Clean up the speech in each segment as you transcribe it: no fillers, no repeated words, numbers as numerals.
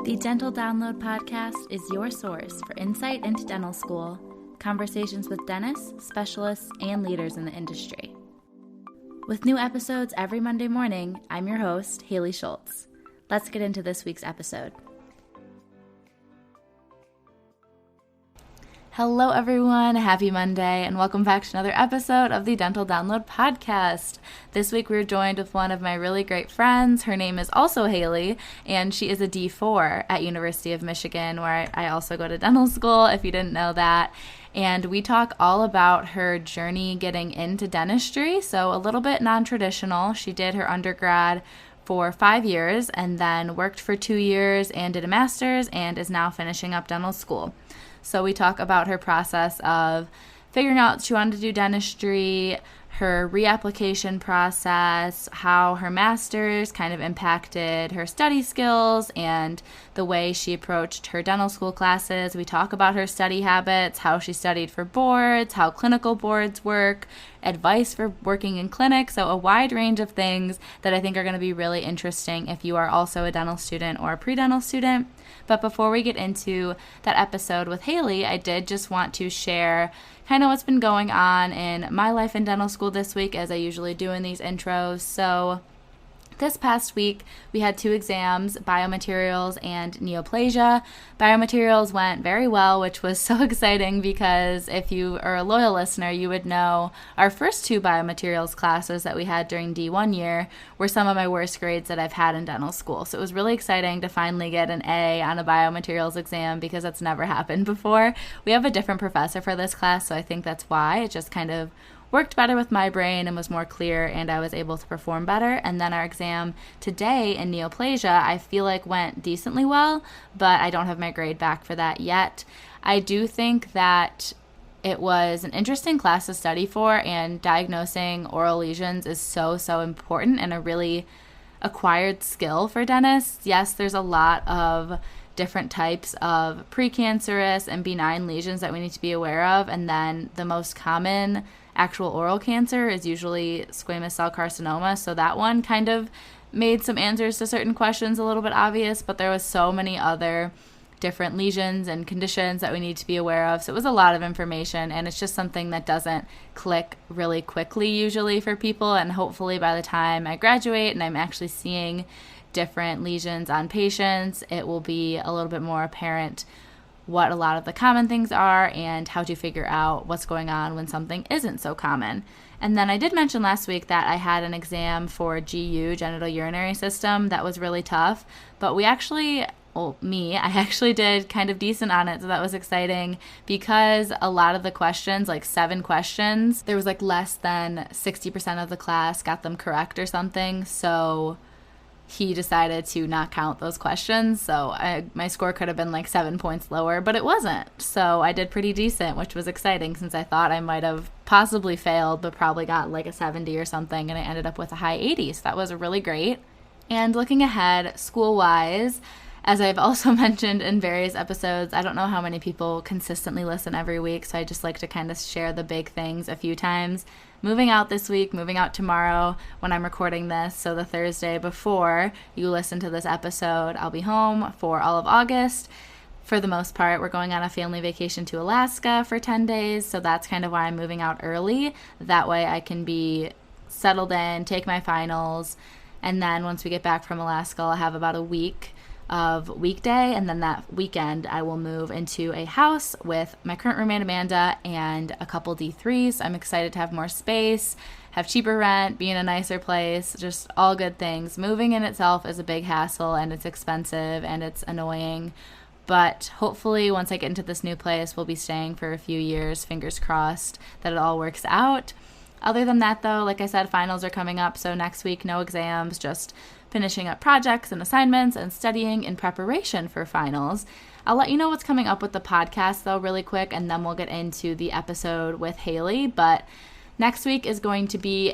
The Dental Download podcast is your source for insight into dental school, conversations with dentists, specialists, and leaders in the industry. With new episodes every Monday morning, I'm your host, Hayley Schultz. Let's get into this week's episode. Hello everyone, happy Monday, and welcome back to another episode of the Dental Download podcast. This week we're joined with one of my really great friends. Her name is also Hayley, and she is a D4 at University of Michigan, where I also go to dental school, if you didn't know that. And we talk all about her journey getting into dentistry, so a little bit non-traditional. She did her undergrad for 5 years and then worked for 2 years and did a master's and is now finishing up dental school. So we talk about her process of figuring out she wanted to do dentistry, her reapplication process, how her master's kind of impacted her study skills, and the way she approached her dental school classes. We talk about her study habits, how she studied for boards, how clinical boards work, advice for working in clinics, so a wide range of things that I think are going to be really interesting if you are also a dental student or a pre-dental student. But before we get into that episode with Hayley, I did just want to share kind of what's been going on in my life in dental school this week, as I usually do in these intros. So this past week, we had 2 exams, biomaterials and neoplasia. Biomaterials went very well, which was so exciting because if you are a loyal listener, you would know our first 2 biomaterials classes that we had during D1 year were some of my worst grades that I've had in dental school. So it was really exciting to finally get an A on a biomaterials exam because that's never happened before. We have a different professor for this class, so I think that's why. It just kind of worked better with my brain and was more clear, and I was able to perform better. And then our exam today in neoplasia, I feel like went decently well, but I don't have my grade back for that yet. I do think that it was an interesting class to study for, and diagnosing oral lesions is so important and a really acquired skill for dentists. Yes, there's a lot of different types of precancerous and benign lesions that we need to be aware of, and then the most common actual oral cancer is usually squamous cell carcinoma, so that one kind of made some answers to certain questions a little bit obvious, but there was so many other different lesions and conditions that we need to be aware of, so it was a lot of information, and it's just something that doesn't click really quickly usually for people, and hopefully by the time I graduate and I'm actually seeing different lesions on patients, it will be a little bit more apparent what a lot of the common things are and how to figure out what's going on when something isn't so common. And then I did mention last week that I had an exam for GU, genital urinary system, that was really tough, but I actually did kind of decent on it, so that was exciting because a lot of the questions, like 7 questions, there was like less than 60% of the class got them correct or something, so he decided to not count those questions, so my score could have been like 7 points lower, but it wasn't. So I did pretty decent, which was exciting since I thought I might have possibly failed, but probably got like a 70 or something, and I ended up with a high 80, so that was really great. And looking ahead, school-wise, as I've also mentioned in various episodes, I don't know how many people consistently listen every week, so I just like to kind of share the big things a few times. Moving out this week, moving out tomorrow when I'm recording this, so the Thursday before you listen to this episode, I'll be home for all of August. For the most part, we're going on a family vacation to Alaska for 10 days, so that's kind of why I'm moving out early. That way I can be settled in, take my finals, and then once we get back from Alaska, I'll have about a week of weekday, and then that weekend I will move into a house with my current roommate Amanda and a couple D3s. I'm excited to have more space, have cheaper rent, be in a nicer place, just all good things. Moving in itself is a big hassle, and it's expensive and it's annoying, but hopefully once I get into this new place, we'll be staying for a few years. Fingers crossed that it all works out. Other than that though, like I said, finals are coming up, so next week no exams, just finishing up projects and assignments and studying in preparation for finals. I'll let you know what's coming up with the podcast though really quick, and then we'll get into the episode with Hayley. But next week is going to be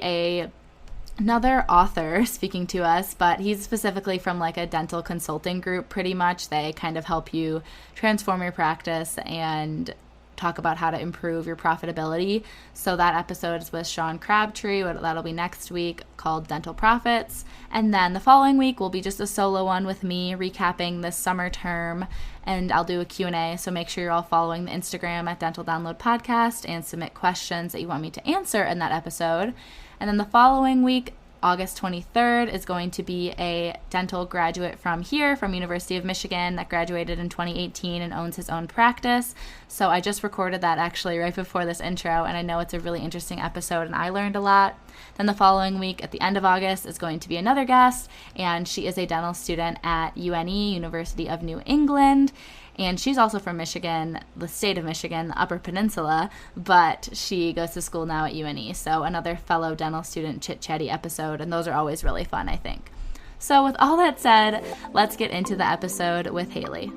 another author speaking to us, but he's specifically from like a dental consulting group pretty much. They kind of help you transform your practice and talk about how to improve your profitability. So that episode is with Sean Crabtree. That'll be next week, called Dental Profits. And then the following week will be just a solo one with me recapping this summer term, and I'll do a Q&A. So make sure you're all following the Instagram at Dental Download Podcast and submit questions that you want me to answer in that episode. And then the following week, August 23rd, is going to be a dental graduate from University of Michigan, that graduated in 2018 and owns his own practice. So I just recorded that actually right before this intro, and I know it's a really interesting episode and I learned a lot. Then the following week, at the end of August, is going to be another guest, and she is a dental student at UNE, University of New England. And she's also from Michigan, the state of Michigan, the Upper Peninsula, but she goes to school now at UNE. So another fellow dental student chit-chatty episode, and those are always really fun, I think. So with all that said, let's get into the episode with Hayley.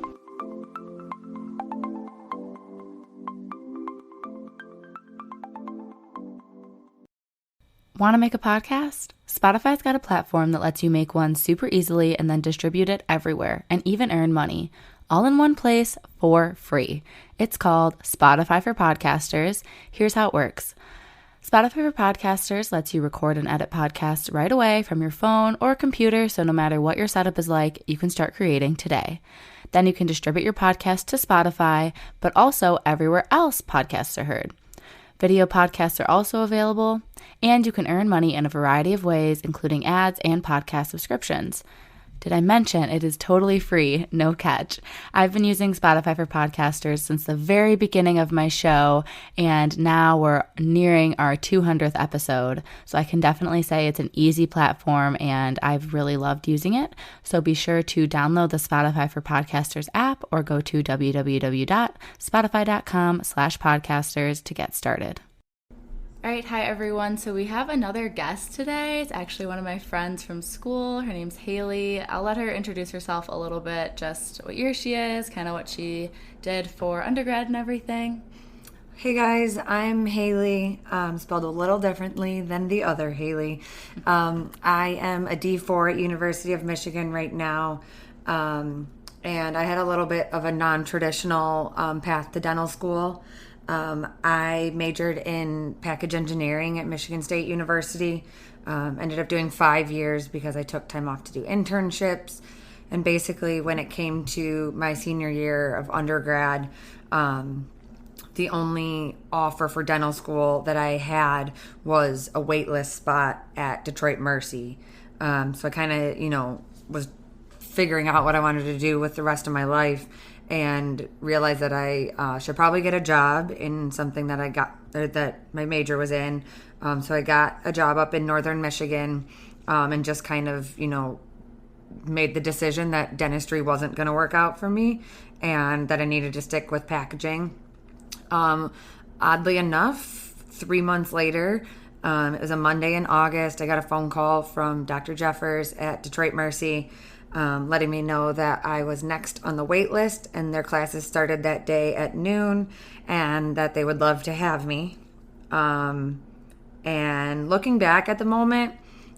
Want to make a podcast? Spotify's got a platform that lets you make one super easily and then distribute it everywhere and even earn money, all in one place for free. It's called Spotify for Podcasters. Here's how it works. Spotify for Podcasters lets you record and edit podcasts right away from your phone or computer, so no matter what your setup is like, you can start creating today. Then you can distribute your podcast to Spotify, but also everywhere else podcasts are heard. Video podcasts are also available, and you can earn money in a variety of ways, including ads and podcast subscriptions. Did I mention it is totally free, no catch? I've been using Spotify for Podcasters since the very beginning of my show, and now we're nearing our 200th episode. So I can definitely say it's an easy platform, and I've really loved using it. So be sure to download the Spotify for Podcasters app or go to www.spotify.com/podcasters to get started. All right, hi everyone. So we have another guest today. It's actually one of my friends from school. Her name's Hayley. I'll let her introduce herself a little bit, just what year she is, kind of what she did for undergrad and everything. Hey guys, I'm Hayley, spelled a little differently than the other Hayley. I am a D4 at University of Michigan right now, and I had a little bit of a non-traditional path to dental school. I majored in package engineering at Michigan State University. Ended up doing 5 years because I took time off to do internships. And basically, when it came to my senior year of undergrad, the only offer for dental school that I had was a waitlist spot at Detroit Mercy. So I kind of, was figuring out what I wanted to do with the rest of my life, and realized that I should probably get a job in something that my major was in. So I got a job up in northern Michigan, and just kind of, made the decision that dentistry wasn't going to work out for me and that I needed to stick with packaging. Oddly enough, 3 months later, it was a Monday in August, I got a phone call from Dr. Jeffers at Detroit Mercy, letting me know that I was next on the wait list and their classes started that day at noon and that they would love to have me. And looking back at the moment,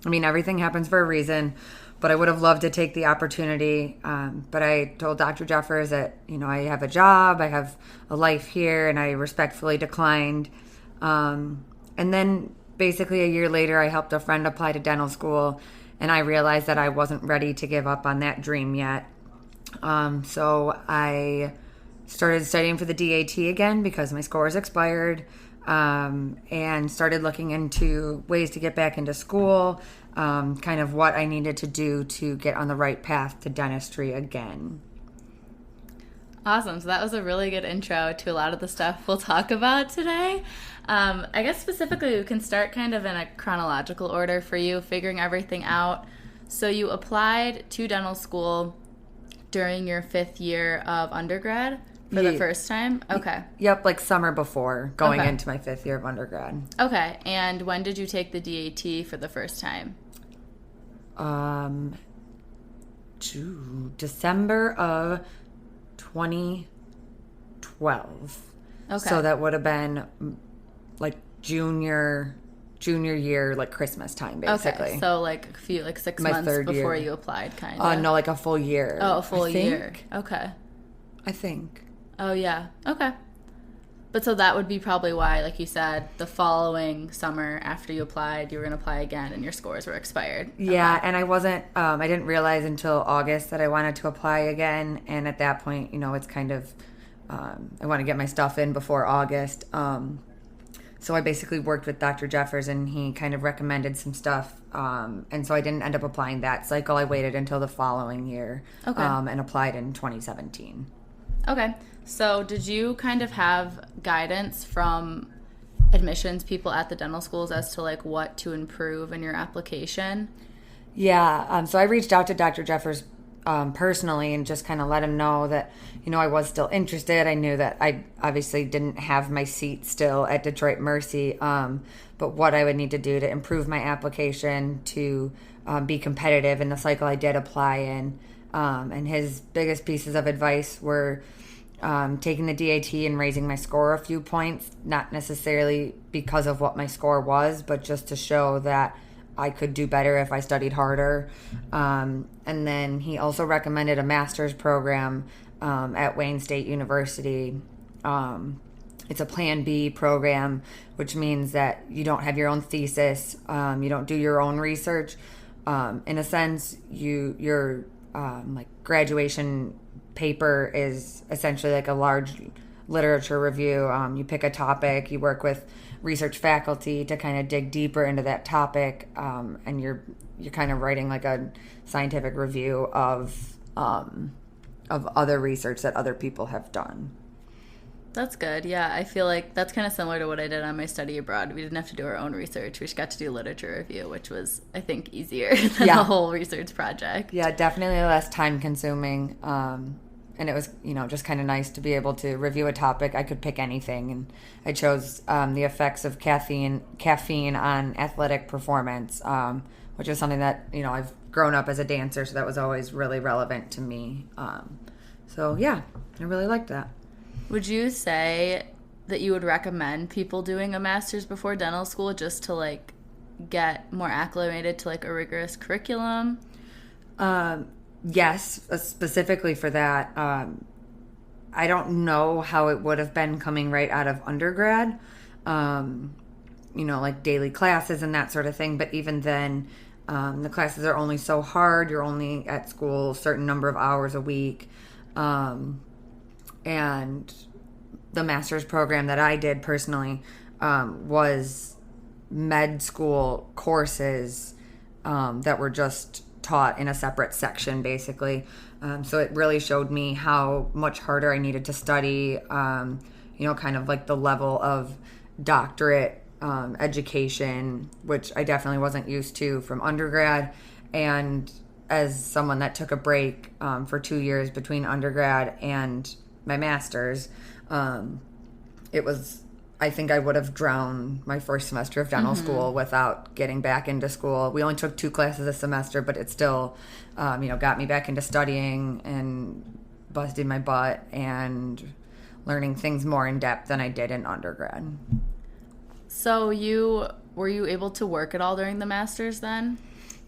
everything happens for a reason, but I would have loved to take the opportunity. But I told Dr. Jeffers that, I have a job, I have a life here, and I respectfully declined. And then basically a year later, I helped a friend apply to dental school, and I realized that I wasn't ready to give up on that dream yet. So I started studying for the DAT again because my scores expired, and started looking into ways to get back into school, kind of what I needed to do to get on the right path to dentistry again. Awesome. So that was a really good intro to a lot of the stuff we'll talk about today. I guess specifically we can start kind of in a chronological order for you, figuring everything out. So you applied to dental school during your 5th year of undergrad for the first time? Okay. Yep, like summer before going into my 5th year of undergrad. Okay. And when did you take the DAT for the first time? December of 2012. Okay. So that would have been like junior year, like Christmas time, basically. Okay, so like 6 months before you applied, kind of. No, like a full year. Oh, a full year. Okay. I think. Oh, yeah. Okay. But so that would be probably why, like you said, the following summer after you applied, you were going to apply again and your scores were expired. Yeah, and I wasn't, I didn't realize until August that I wanted to apply again. And at that point, it's kind of, I want to get my stuff in before August. So I basically worked with Dr. Jeffers and he kind of recommended some stuff. And so I didn't end up applying that cycle. I waited until the following year and applied in 2017. Okay. So did you kind of have guidance from admissions people at the dental schools as to like what to improve in your application? Yeah. So I reached out to Dr. Jeffers personally and just kind of let him know that, I was still interested. I knew that I obviously didn't have my seat still at Detroit Mercy, but what I would need to do to improve my application to be competitive in the cycle I did apply in. And his biggest pieces of advice were taking the DAT and raising my score a few points, not necessarily because of what my score was, but just to show that I could do better if I studied harder. And then he also recommended a master's program at Wayne State University. It's a Plan B program, which means that you don't have your own thesis, you don't do your own research. In a sense, your like graduation paper is essentially like a large literature review. You pick a topic, you work with research faculty to kind of dig deeper into that topic, and you're kind of writing like a scientific review of other research that other people have done. That's good. Yeah, I feel like that's kind of similar to what I did on my study abroad. We didn't have to do our own research. We just got to do literature review, which was, I think, easier than the whole research project. Yeah, definitely less time consuming. And it was, just kind of nice to be able to review a topic. I could pick anything. And I chose the effects of caffeine on athletic performance, which is something that, I've grown up as a dancer, so that was always really relevant to me. So, yeah, I really liked that. Would you say that you would recommend people doing a master's before dental school just to, like, get more acclimated to, like, a rigorous curriculum? Yes, specifically for that. I don't know how it would have been coming right out of undergrad, like daily classes and that sort of thing. But even then, the classes are only so hard. You're only at school a certain number of hours a week. And the master's program that I did personally was med school courses that were just taught in a separate section, basically. So it really showed me how much harder I needed to study, kind of like the level of doctorate education, which I definitely wasn't used to from undergrad. And as someone that took a break for 2 years between undergrad and my master's, I think I would have drowned my first semester of dental school without getting back into school. We only took 2 classes a semester, but it still, got me back into studying and busted my butt and learning things more in depth than I did in undergrad. So were you able to work at all during the master's then?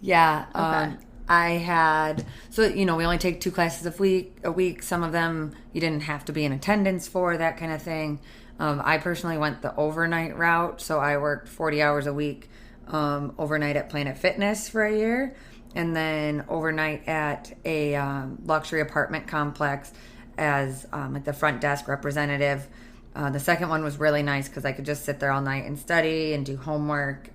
Yeah. Okay. I had, we only take 2 classes a week. Some of them you didn't have to be in attendance for, that kind of thing. I personally went the overnight route, so I worked 40 hours a week overnight at Planet Fitness for a year, and then overnight at a luxury apartment complex as like the front desk representative. The second one was really nice because I could just sit there all night and study and do homework,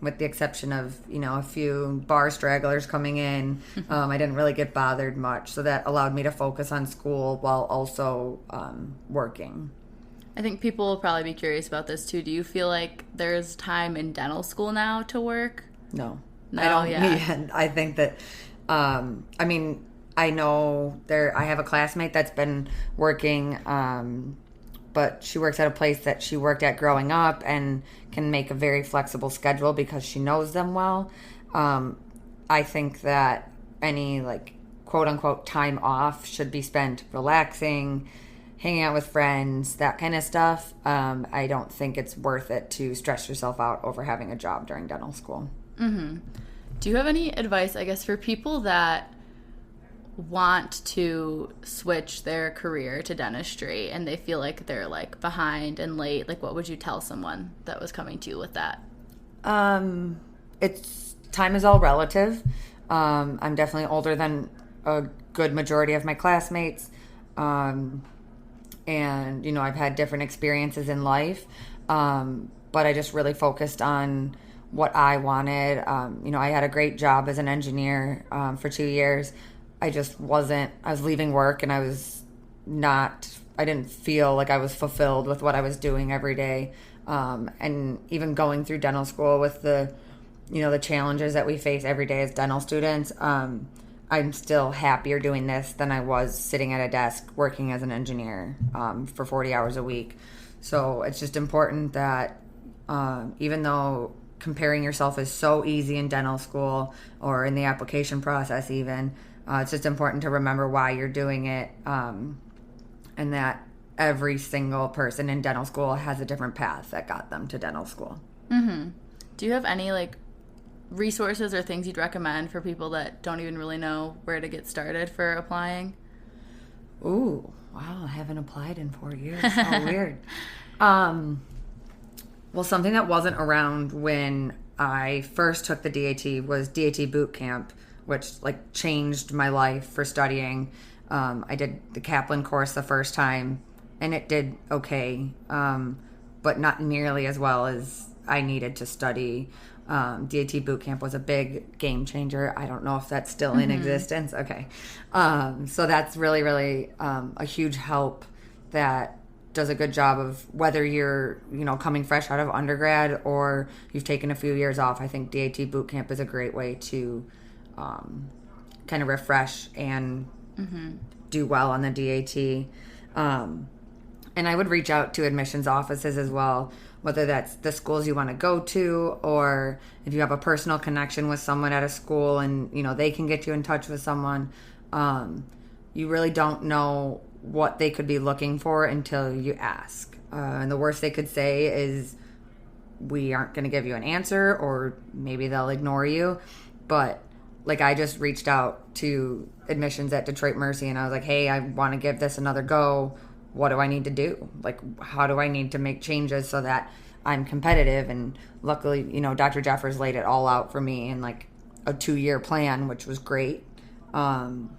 with the exception of, a few bar stragglers coming in. I didn't really get bothered much, so that allowed me to focus on school while also working. I think people will probably be curious about this too. Do you feel like there's time in dental school now to work? No. No, I don't. yeah. I think that, I know I have a classmate that's been working, but she works at a place that she worked at growing up and can make a very flexible schedule because she knows them well. I think that any, like, quote-unquote time off should be spent relaxing, hanging out with friends, that kind of stuff. I don't think it's worth it to stress yourself out over having a job during dental school. Mm-hmm. Do you have any advice, I guess, for people that want to switch their career to dentistry and they feel like they're like behind and late, like what would you tell someone that was coming to you with that? It's time is all relative. I'm definitely older than a good majority of my classmates. And, you know, I've had different experiences in life. But I just really focused on what I wanted. You know, I had a great job as an engineer for 2 years. I was leaving work and I didn't feel like I was fulfilled with what I was doing every day. And even going through dental school with the challenges that we face every day as dental students, I'm still happier doing this than I was sitting at a desk working as an engineer for 40 hours a week. So it's just important that even though comparing yourself is so easy in dental school or in the application process even, it's just important to remember why you're doing it, and that every single person in dental school has a different path that got them to dental school. Mm-hmm. Do you have any like resources or things you'd recommend for people that don't even really know where to get started for applying? Ooh, wow, I haven't applied in 4 years. How weird. Well, something that wasn't around when I first took the DAT was DAT boot camp, which like changed my life for studying. I did the Kaplan course the first time and it did okay, but not nearly as well as I needed to study. DAT boot camp was a big game changer. I don't know if that's still in existence. Okay. So that's really, really a huge help that does a good job of whether you're, you know, coming fresh out of undergrad or you've taken a few years off. I think DAT boot camp is a great way to kind of refresh and do well on the DAT. And I would reach out to admissions offices as well, whether that's the schools you want to go to or if you have a personal connection with someone at a school and, you know, they can get you in touch with someone. You really don't know what they could be looking for until you ask. And the worst they could say is, we aren't going to give you an answer, or maybe they'll ignore you. But like, I just reached out to admissions at Detroit Mercy and I was like, hey, I want to give this another go. What do I need to do? Like, how do I need to make changes so that I'm competitive? And luckily, you know, Dr. Jeffers laid it all out for me in like a 2-year plan, which was great. And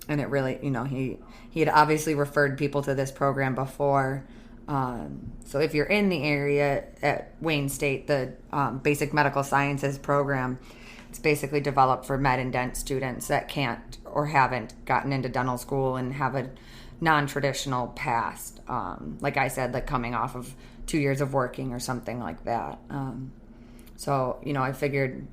it really, you know, he had obviously referred people to this program before. So if you're in the area at Wayne State, the Basic Medical Sciences program, it's basically developed for med and dent students that can't or haven't gotten into dental school and have a non-traditional past. Like I said, like coming off of 2 years of working or something like that. So, you know, I figured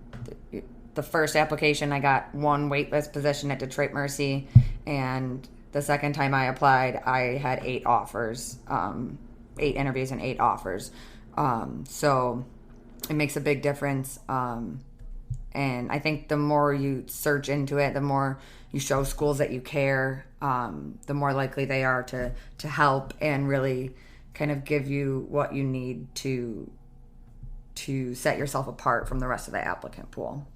the first application, I got one waitlist position at Detroit Mercy, and the second time I applied, I had 8 offers, 8 interviews and 8 offers. So it makes a big difference. And I think the more you search into it, the more you show schools that you care, the more likely they are to help and really kind of give you what you need to set yourself apart from the rest of the applicant pool.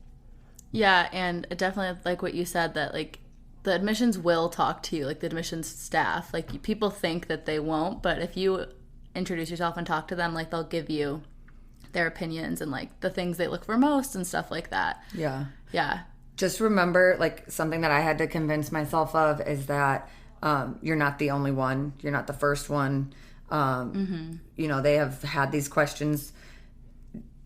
Yeah, and definitely like what you said, that like the admissions will talk to you, like the admissions staff. Like people think that they won't, but if you introduce yourself and talk to them, like they'll give you their opinions and like the things they look for most and stuff like that. Yeah. Yeah. Just remember, like, something that I had to convince myself of is that you're not the only one. You're not the first one. You know, they have had these questions,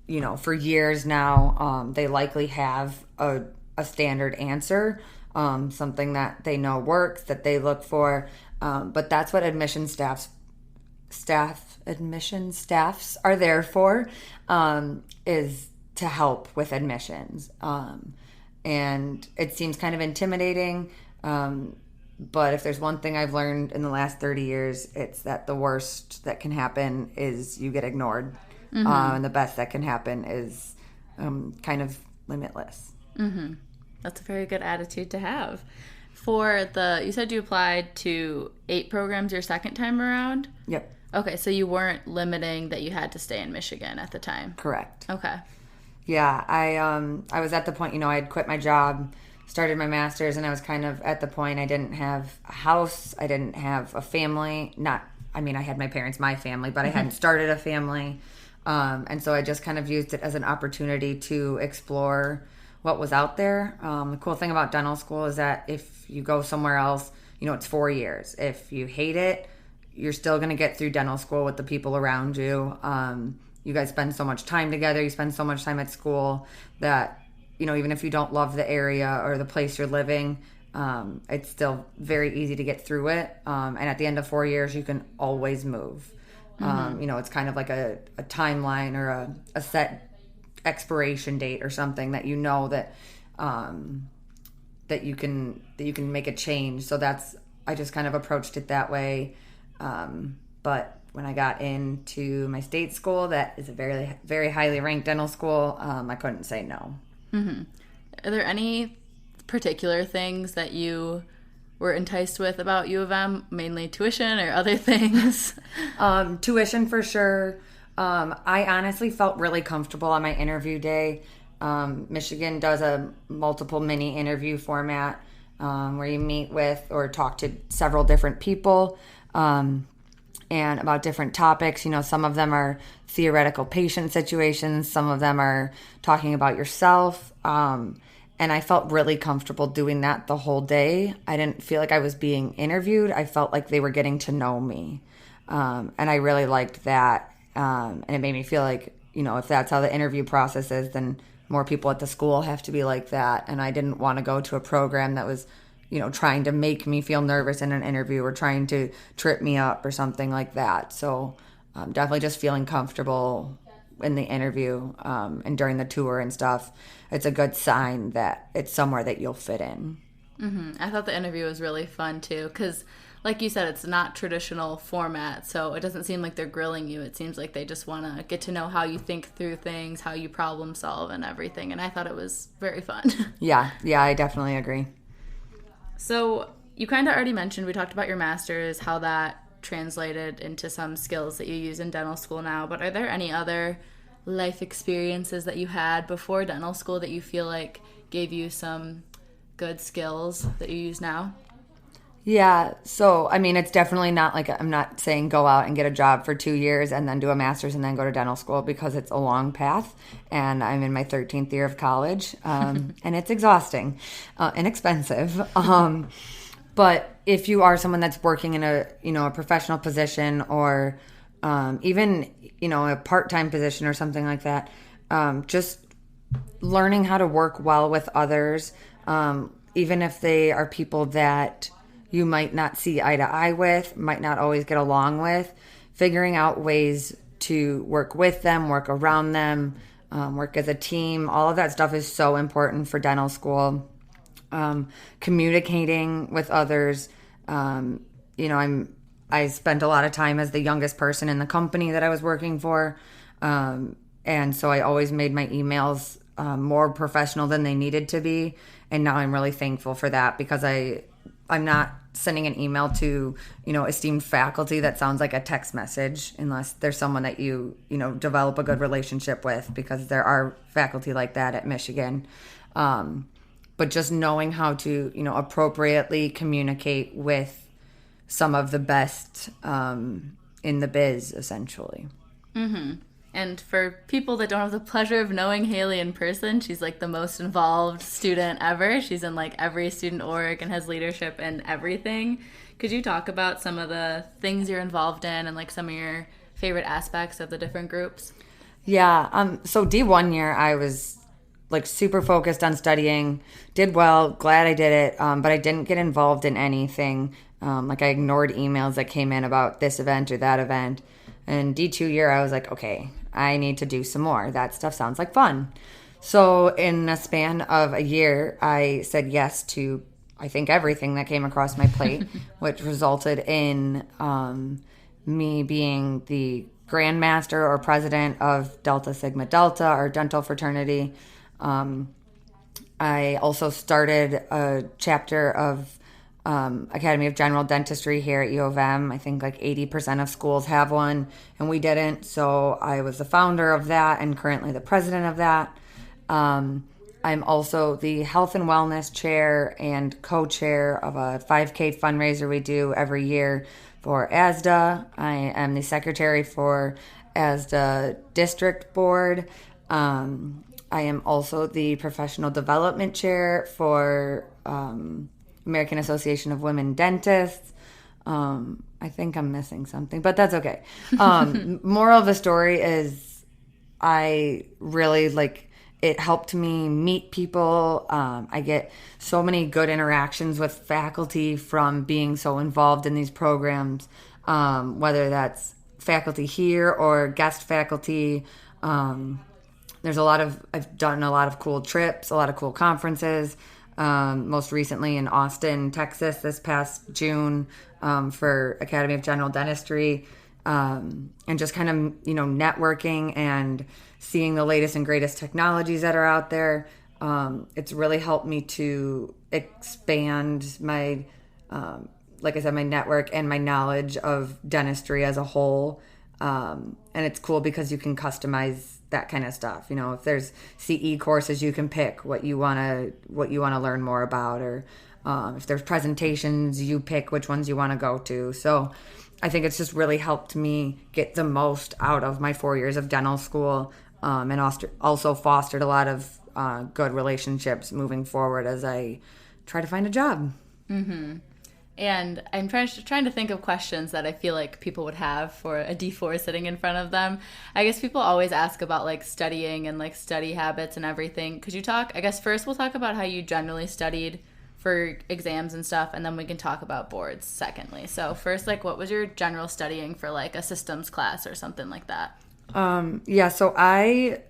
you know, for years now. They likely have a standard answer, something that they know works, that they look for. But that's what admission staffs are there for, is to help with admissions. And it seems kind of intimidating, but if there's one thing I've learned in the last 30 years, it's that the worst that can happen is you get ignored. And the best that can happen is kind of limitless. That's a very good attitude to have. You said you applied to 8 programs your second time around? Yep. Okay, so you weren't limiting that you had to stay in Michigan at the time? Correct. Okay. Yeah, I was at the point, you know, I had quit my job started my master's, and I was kind of at the point I didn't have a house, I didn't have a family. I had my family, but I hadn't started a family. And so I just kind of used it as an opportunity to explore what was out there. The cool thing about dental school is that if you go somewhere else, it's 4 years. If you hate it, you're still going to get through dental school with the people around you. You guys spend so much time together. You spend so much time at school that, even if you don't love the area or the place you're living, it's still very easy to get through it. And at the end of 4 years, you can always move. It's kind of like a timeline or a set expiration date or something that that you can make a change. So I just kind of approached it that way. But when I got into my state school, that is a very, very highly ranked dental school, I couldn't say no. Mm-hmm. Are there any particular things that you were enticed with about U of M, mainly tuition or other things? Tuition for sure. I honestly felt really comfortable on my interview day. Michigan does a multiple mini interview format where you meet with or talk to several different people and about different topics. Some of them are theoretical patient situations. Some of them are talking about yourself. And I felt really comfortable doing that the whole day. I didn't feel like I was being interviewed. I felt like they were getting to know me. And I really liked that. And it made me feel like, if that's how the interview process is, then more people at the school have to be like that. And I didn't want to go to a program that was, trying to make me feel nervous in an interview or trying to trip me up or something like that. So definitely just feeling comfortable in the interview and during the tour and stuff. It's a good sign that it's somewhere that you'll fit in. Mm-hmm. I thought the interview was really fun too, because like you said, it's not traditional format, so it doesn't seem like they're grilling you. It seems like they just want to get to know how you think through things, how you problem solve and everything, and I thought it was very fun. Yeah, I definitely agree. So you kind of already mentioned, we talked about your master's, how that translated into some skills that you use in dental school now, but are there any other life experiences that you had before dental school that you feel like gave you some good skills that you use now? Yeah, so it's definitely not like, I'm not saying go out and get a job for 2 years and then do a master's and then go to dental school, because it's a long path and I'm in my 13th year of college and it's exhausting and expensive. But if you are someone that's working in a professional position or even, a part-time position or something like that, just learning how to work well with others, even if they are people that you might not see eye to eye with, might not always get along with, figuring out ways to work with them, work around them, work as a team. All of that stuff is so important for dental school. Communicating with others. I spent a lot of time as the youngest person in the company that I was working for. And so I always made my emails more professional than they needed to be. And now I'm really thankful for that, because I'm not sending an email to, esteemed faculty that sounds like a text message, unless there's someone that you develop a good relationship with, because there are faculty like that at Michigan. But just knowing how to, appropriately communicate with some of the best in the biz, essentially. Mm-hmm. And for people that don't have the pleasure of knowing Hayley in person, she's like the most involved student ever. She's in like every student org and has leadership and everything. Could you talk about some of the things you're involved in and like some of your favorite aspects of the different groups? Yeah. So D1 year, I was like super focused on studying, did well, glad I did it, but I didn't get involved in anything. Like I ignored emails that came in about this event or that event. And D2 year, I was like, okay, I need to do some more. That stuff sounds like fun. So in a span of a year, I said yes to, I think, everything that came across my plate, which resulted in me being the Grand Master or President of Delta Sigma Delta, our dental fraternity. I also started a chapter of Academy of General Dentistry here at U of M. I think like 80% of schools have one, and we didn't. So I was the founder of that and currently the president of that. I'm also the health and wellness chair and co-chair of a 5K fundraiser we do every year for ASDA. I am the secretary for ASDA district board. I am also the professional development chair for American Association of Women Dentists. I think I'm missing something, but that's okay. Moral of the story is I really it helped me meet people. I get so many good interactions with faculty from being so involved in these programs, whether that's faculty here or guest faculty. I've done a lot of cool trips, a lot of cool conferences. Most recently in Austin, Texas, this past June for Academy of General Dentistry, and just kind of, networking and seeing the latest and greatest technologies that are out there. It's really helped me to expand my, like I said, my network and my knowledge of dentistry as a whole. And it's cool because you can customize that kind of stuff. If there's CE courses, you can pick what you want to learn more about, or if there's presentations, you pick which ones you want to go to. So I think it's just really helped me get the most out of my 4 years of dental school, and also fostered a lot of good relationships moving forward as I try to find a job. Mm-hmm. And I'm trying to think of questions that I feel like people would have for a D4 sitting in front of them. I guess people always ask about studying and study habits and everything. Could you talk, I guess first we'll talk about how you generally studied for exams and stuff, and then we can talk about boards secondly. So first, what was your general studying for a systems class or something like that? So I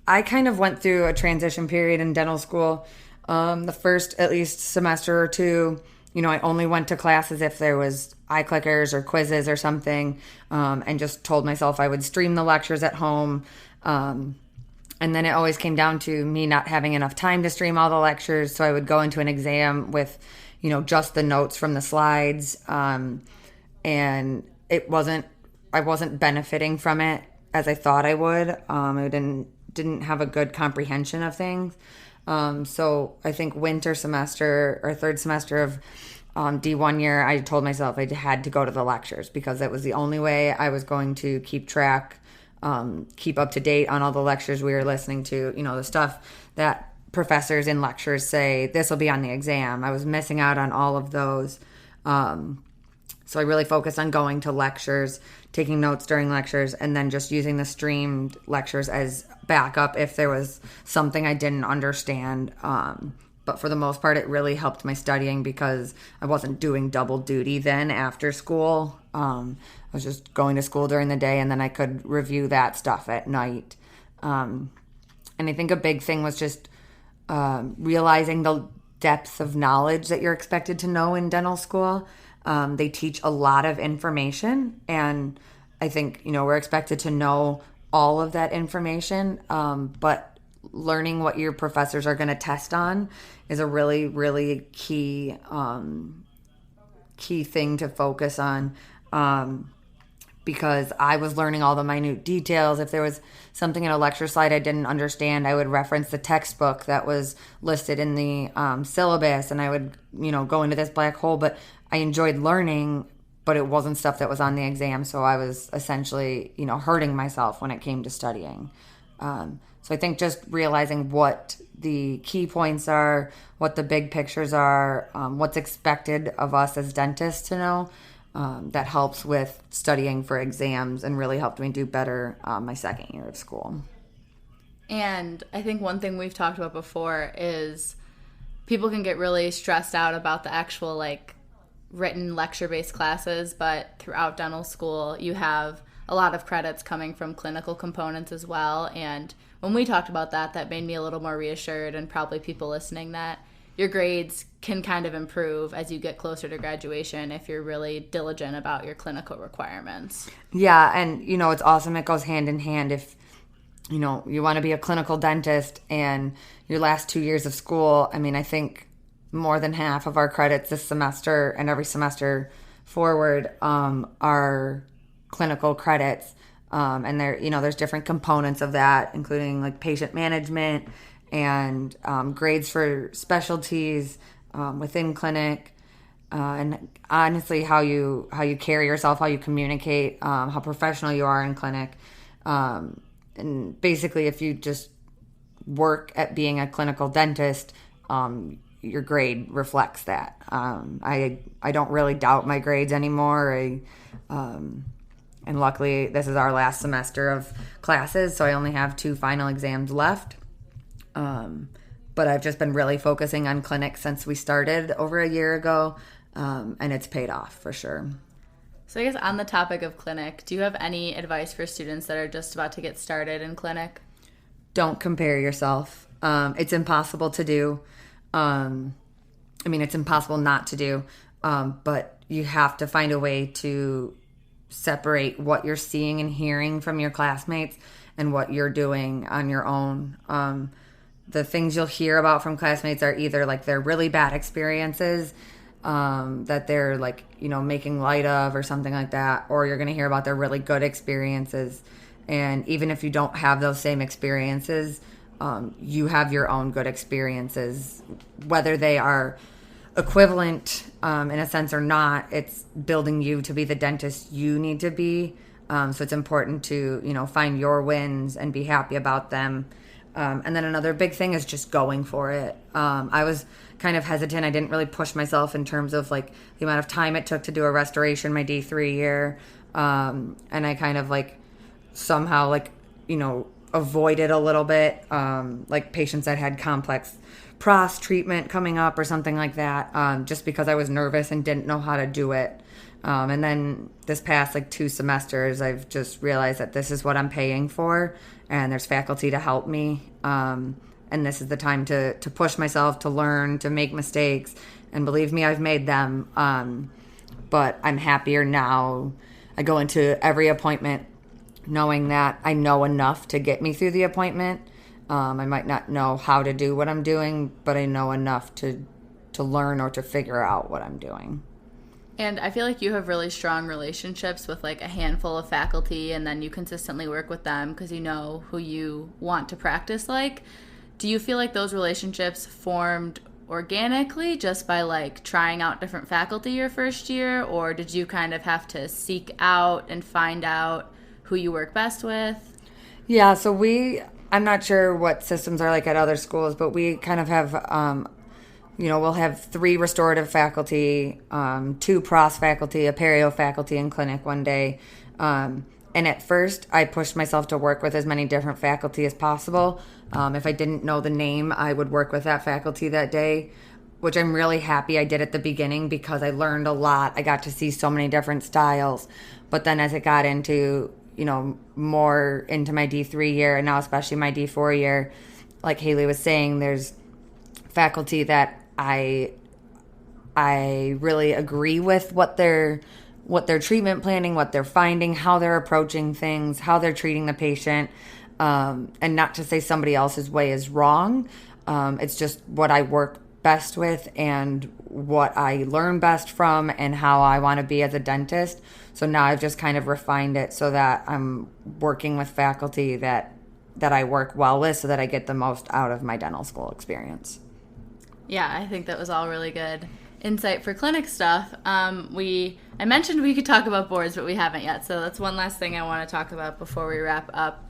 kind of went through a transition period in dental school. The first at least semester or two, I only went to classes if there was iClickers or quizzes or something, and just told myself I would stream the lectures at home. And then it always came down to me not having enough time to stream all the lectures, so I would go into an exam with, just the notes from the slides, and I wasn't benefiting from it as I thought I would. I didn't have a good comprehension of things. So I think winter semester or third semester of D1 year, I told myself I had to go to the lectures because it was the only way I was going to keep track, keep up to date on all the lectures we were listening to, the stuff that professors in lectures say, this will be on the exam. I was missing out on all of those. So I really focused on going to lectures, taking notes during lectures, and then just using the streamed lectures as backup if there was something I didn't understand. But for the most part, it really helped my studying because I wasn't doing double duty then after school. I was just going to school during the day, and then I could review that stuff at night. And I think a big thing was just realizing the depth of knowledge that you're expected to know in dental school. They teach a lot of information, and I think, we're expected to know all of that information, but learning what your professors are going to test on is a really, really key thing to focus on, because I was learning all the minute details. If there was something in a lecture slide I didn't understand, I would reference the textbook that was listed in the syllabus, and I would, go into this black hole. But I enjoyed learning, but it wasn't stuff that was on the exam, so I was essentially, hurting myself when it came to studying. So I think just realizing what the key points are, what the big pictures are, what's expected of us as dentists to know, that helps with studying for exams and really helped me do better my second year of school. And I think one thing we've talked about before is people can get really stressed out about the actual written lecture-based classes, but throughout dental school you have a lot of credits coming from clinical components as well. And when we talked about that made me a little more reassured, and probably people listening, that your grades can kind of improve as you get closer to graduation if you're really diligent about your clinical requirements. Yeah, and it's awesome. It goes hand in hand. If you want to be a clinical dentist and your last 2 years of school, I think more than half of our credits this semester and every semester forward are clinical credits, and there's different components of that, including patient management and grades for specialties within clinic, and honestly how you carry yourself, how you communicate, how professional you are in clinic. And basically, if you just work at being a clinical dentist, your grade reflects that. I don't really doubt my grades anymore. And luckily, this is our last semester of classes, so I only have 2 final exams left. But I've just been really focusing on clinic since we started over a year ago, and it's paid off for sure. So I guess on the topic of clinic, do you have any advice for students that are just about to get started in clinic? Don't compare yourself. It's impossible to do. It's impossible not to do, but you have to find a way to separate what you're seeing and hearing from your classmates and what you're doing on your own. The things you'll hear about from classmates are either like they're really bad experiences that they're making light of or something like that, or you're going to hear about their really good experiences. And even if you don't have those same experiences, you have your own good experiences, whether they are equivalent in a sense or not. It's building you to be the dentist you need to be. So it's important to, find your wins and be happy about them. And then another big thing is just going for it. I was kind of hesitant. I didn't really push myself in terms of the amount of time it took to do a restoration my D3 year. And I kind of somehow avoided a little bit, patients that had complex pros treatment coming up or something like that, just because I was nervous and didn't know how to do it. And then this past 2 semesters, I've just realized that this is what I'm paying for, and there's faculty to help me. And this is the time to push myself, to learn, to make mistakes. And believe me, I've made them. But I'm happier now. I go into every appointment knowing that I know enough to get me through the appointment. I might not know how to do what I'm doing, but I know enough to learn or to figure out what I'm doing. And I feel like you have really strong relationships with a handful of faculty, and then you consistently work with them because you know who you want to practice like. Do you feel like those relationships formed organically just by trying out different faculty your first year, or did you kind of have to seek out and find out who you work best with? Yeah, so I'm not sure what systems are like at other schools, but we kind of have, we'll have 3 restorative faculty, 2 pros faculty, a perio faculty in clinic one day. And at first, I pushed myself to work with as many different faculty as possible. If I didn't know the name, I would work with that faculty that day, which I'm really happy I did at the beginning because I learned a lot. I got to see so many different styles. But then as it got into more into my D3 year, and now especially my D4 year, like Hayley was saying, there's faculty that I really agree with what they're treatment planning, what they're finding, how they're approaching things, how they're treating the patient, and not to say somebody else's way is wrong. It's just what I work best with and what I learn best from and how I want to be as a dentist. So now I've just kind of refined it so that I'm working with faculty that I work well with so that I get the most out of my dental school experience. Yeah, I think that was all really good insight for clinic stuff. I mentioned we could talk about boards, but we haven't yet. So that's one last thing I want to talk about before we wrap up.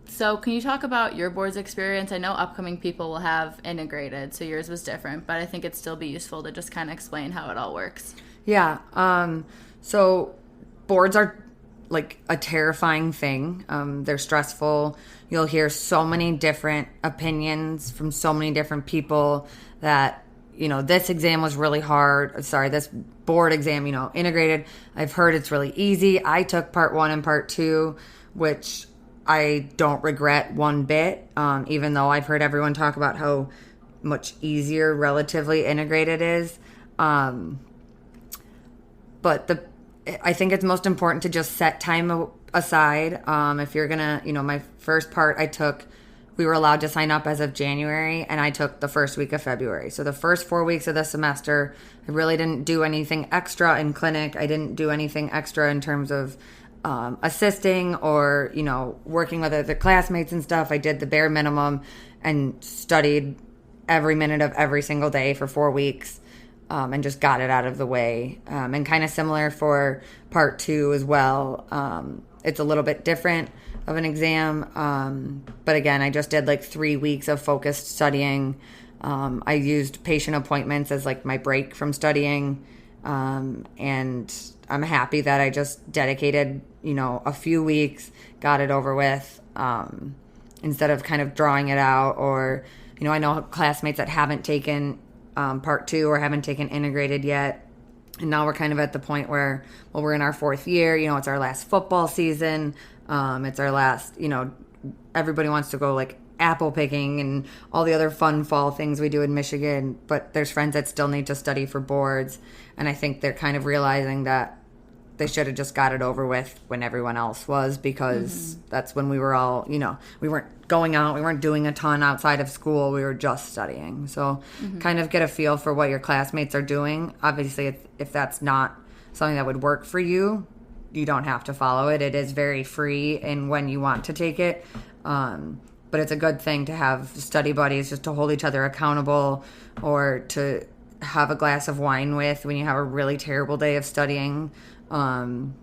So can you talk about your boards experience? I know upcoming people will have integrated, so yours was different, but I think it'd still be useful to just kind of explain how it all works. Yeah. So boards are a terrifying thing. They're stressful. You'll hear so many different opinions from so many different people that, this exam was really hard. Sorry, this board exam, integrated. I've heard it's really easy. I took part 1 and part 2, which I don't regret one bit, even though I've heard everyone talk about how much easier relatively integrated is. But I think it's most important to just set time aside. If you're going to, my first part we were allowed to sign up as of January, and I took the first week of February. So the first 4 weeks of the semester, I really didn't do anything extra in clinic. I didn't do anything extra in terms of assisting or, working with other classmates and stuff. I did the bare minimum. and studied every minute of every single day for 4 weeks, and just got it out of the way. And kind of similar for part 2 as well. It's a little bit different of an exam. But again, I just did like 3 weeks of focused studying. I used patient appointments as like my break from studying. And I'm happy that I just dedicated, a few weeks, got it over with, instead of kind of drawing it out. Or, I know classmates that haven't taken part 2 or haven't taken integrated yet. And now we're kind of at the point where, we're in our 4th year, it's our last football season. It's our last, everybody wants to go like apple picking and all the other fun fall things we do in Michigan. But there's friends that still need to study for boards. And I think they're kind of realizing that they should have just got it over with when everyone else was, because that's when we were all, we weren't going out, we weren't doing a ton outside of school, we were just studying. So kind of get a feel for what your classmates are doing. Obviously, if that's not something that would work for you, you don't have to follow it. It is very free in when you want to take it. But it's a good thing to have study buddies just to hold each other accountable, or to have a glass of wine with when you have a really terrible day of studying. And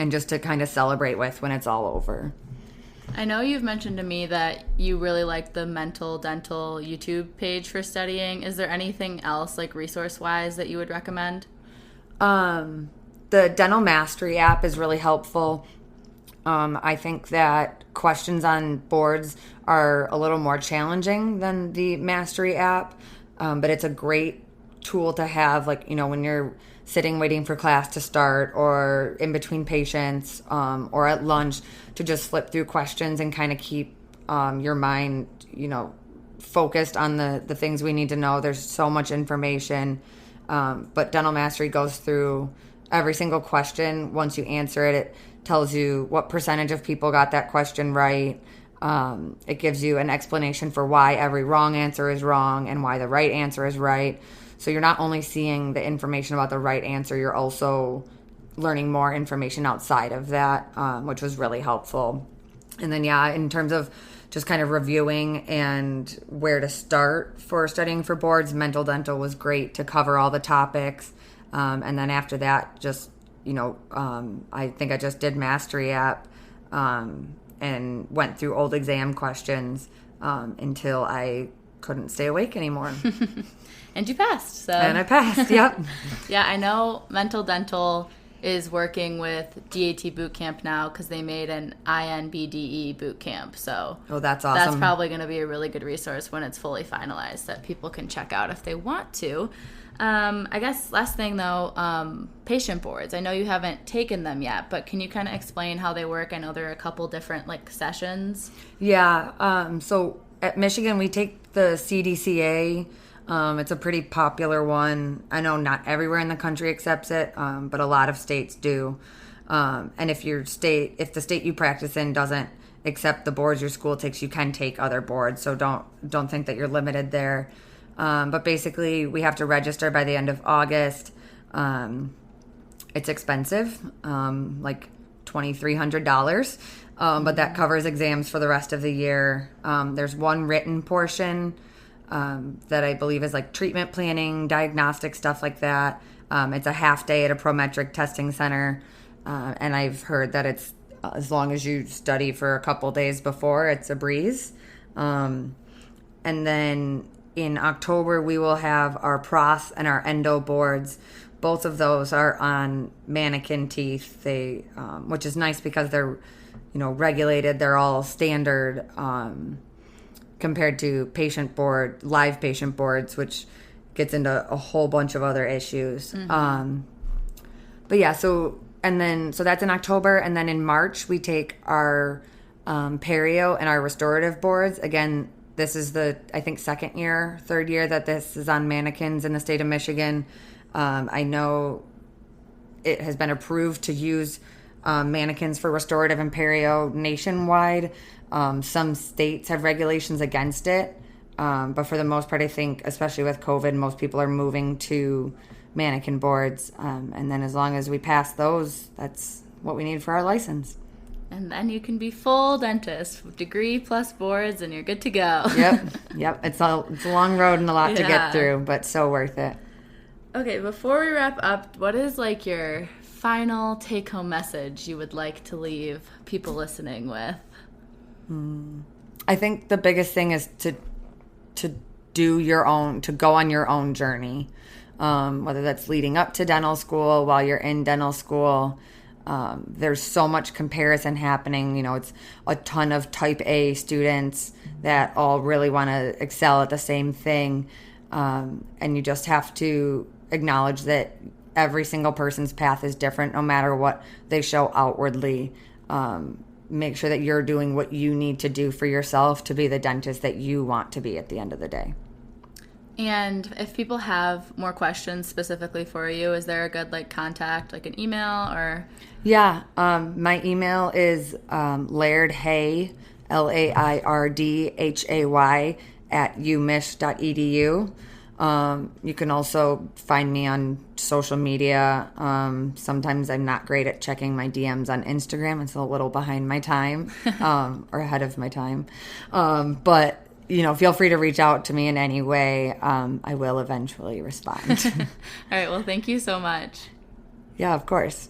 just to kind of celebrate with when it's all over. I know you've mentioned to me that you really like the Mental Dental YouTube page for studying. Is there anything else, like resource-wise, that you would recommend? The Dental Mastery app is really helpful. I think that questions on boards are a little more challenging than the Mastery app, but it's a great tool to have, like, when you're sitting waiting for class to start, or in between patients, or at lunch, to just flip through questions and kind of keep your mind, focused on the things we need to know. There's so much information, but Dental Mastery goes through every single question. Once you answer it, it tells you what percentage of people got that question right. It gives you an explanation for why every wrong answer is wrong and why the right answer is right. So you're not only seeing the information about the right answer, you're also learning more information outside of that, which was really helpful. And then, in terms of just kind of reviewing and where to start for studying for boards, Mental Dental was great to cover all the topics. And then after that, just, I think I just did Mastery app, and went through old exam questions until I couldn't stay awake anymore. And you passed. So. And I passed, yep. Yeah, I know Mental Dental is working with DAT boot camp now because they made an INBDE boot camp. So that's awesome. That's probably going to be a really good resource when it's fully finalized that people can check out if they want to. I guess last thing though, patient boards. I know you haven't taken them yet, but can you kind of explain how they work? I know there are a couple different sessions. Yeah. So at Michigan, we take the CDCA. It's a pretty popular one. I know not everywhere in the country accepts it, but a lot of states do. And if the state you practice in doesn't accept the boards your school takes, you can take other boards. So don't think that you're limited there. But basically, we have to register by the end of August. It's expensive, like $2,300, but that covers exams for the rest of the year. There's one written portion that I believe is like treatment planning, diagnostic stuff like that. It's a half day at a Prometric testing center, and I've heard that it's as long as you study for a couple days before, it's a breeze. And then in October, we will have our pros and our endo boards. Both of those are on mannequin teeth. They, which is nice because they're, regulated. They're all standard compared to live patient boards, which gets into a whole bunch of other issues. Mm-hmm. But yeah, so that's in October, and then in March we take our perio and our restorative boards. Again, this is the, I think, third year that this is on mannequins in the state of Michigan. I know it has been approved to use mannequins for restorative and perio nationwide. Some states have regulations against it. But for the most part, I think, especially with COVID, most people are moving to mannequin boards. And then as long as we pass those, that's what we need for our license. And then you can be full dentist, degree plus boards, and you're good to go. Yep. It's a long road and a lot to get through, but so worth it. Okay, before we wrap up, what is like your final take-home message you would like to leave people listening with? I think the biggest thing is to go on your own journey, whether that's leading up to dental school, while you're in dental school. There's so much comparison happening. It's a ton of type A students that all really want to excel at the same thing. And you just have to acknowledge that every single person's path is different, no matter what they show outwardly. Make sure that you're doing what you need to do for yourself to be the dentist that you want to be at the end of the day. And if people have more questions specifically for you, is there a good contact, like an email or? Yeah, my email is lairdhay, LAIRDHAY @umich.edu. You can also find me on social media. Sometimes I'm not great at checking my DMs on Instagram. It's a little behind my time, or ahead of my time. But feel free to reach out to me in any way. I will eventually respond. All right. Well, thank you so much. Yeah, of course.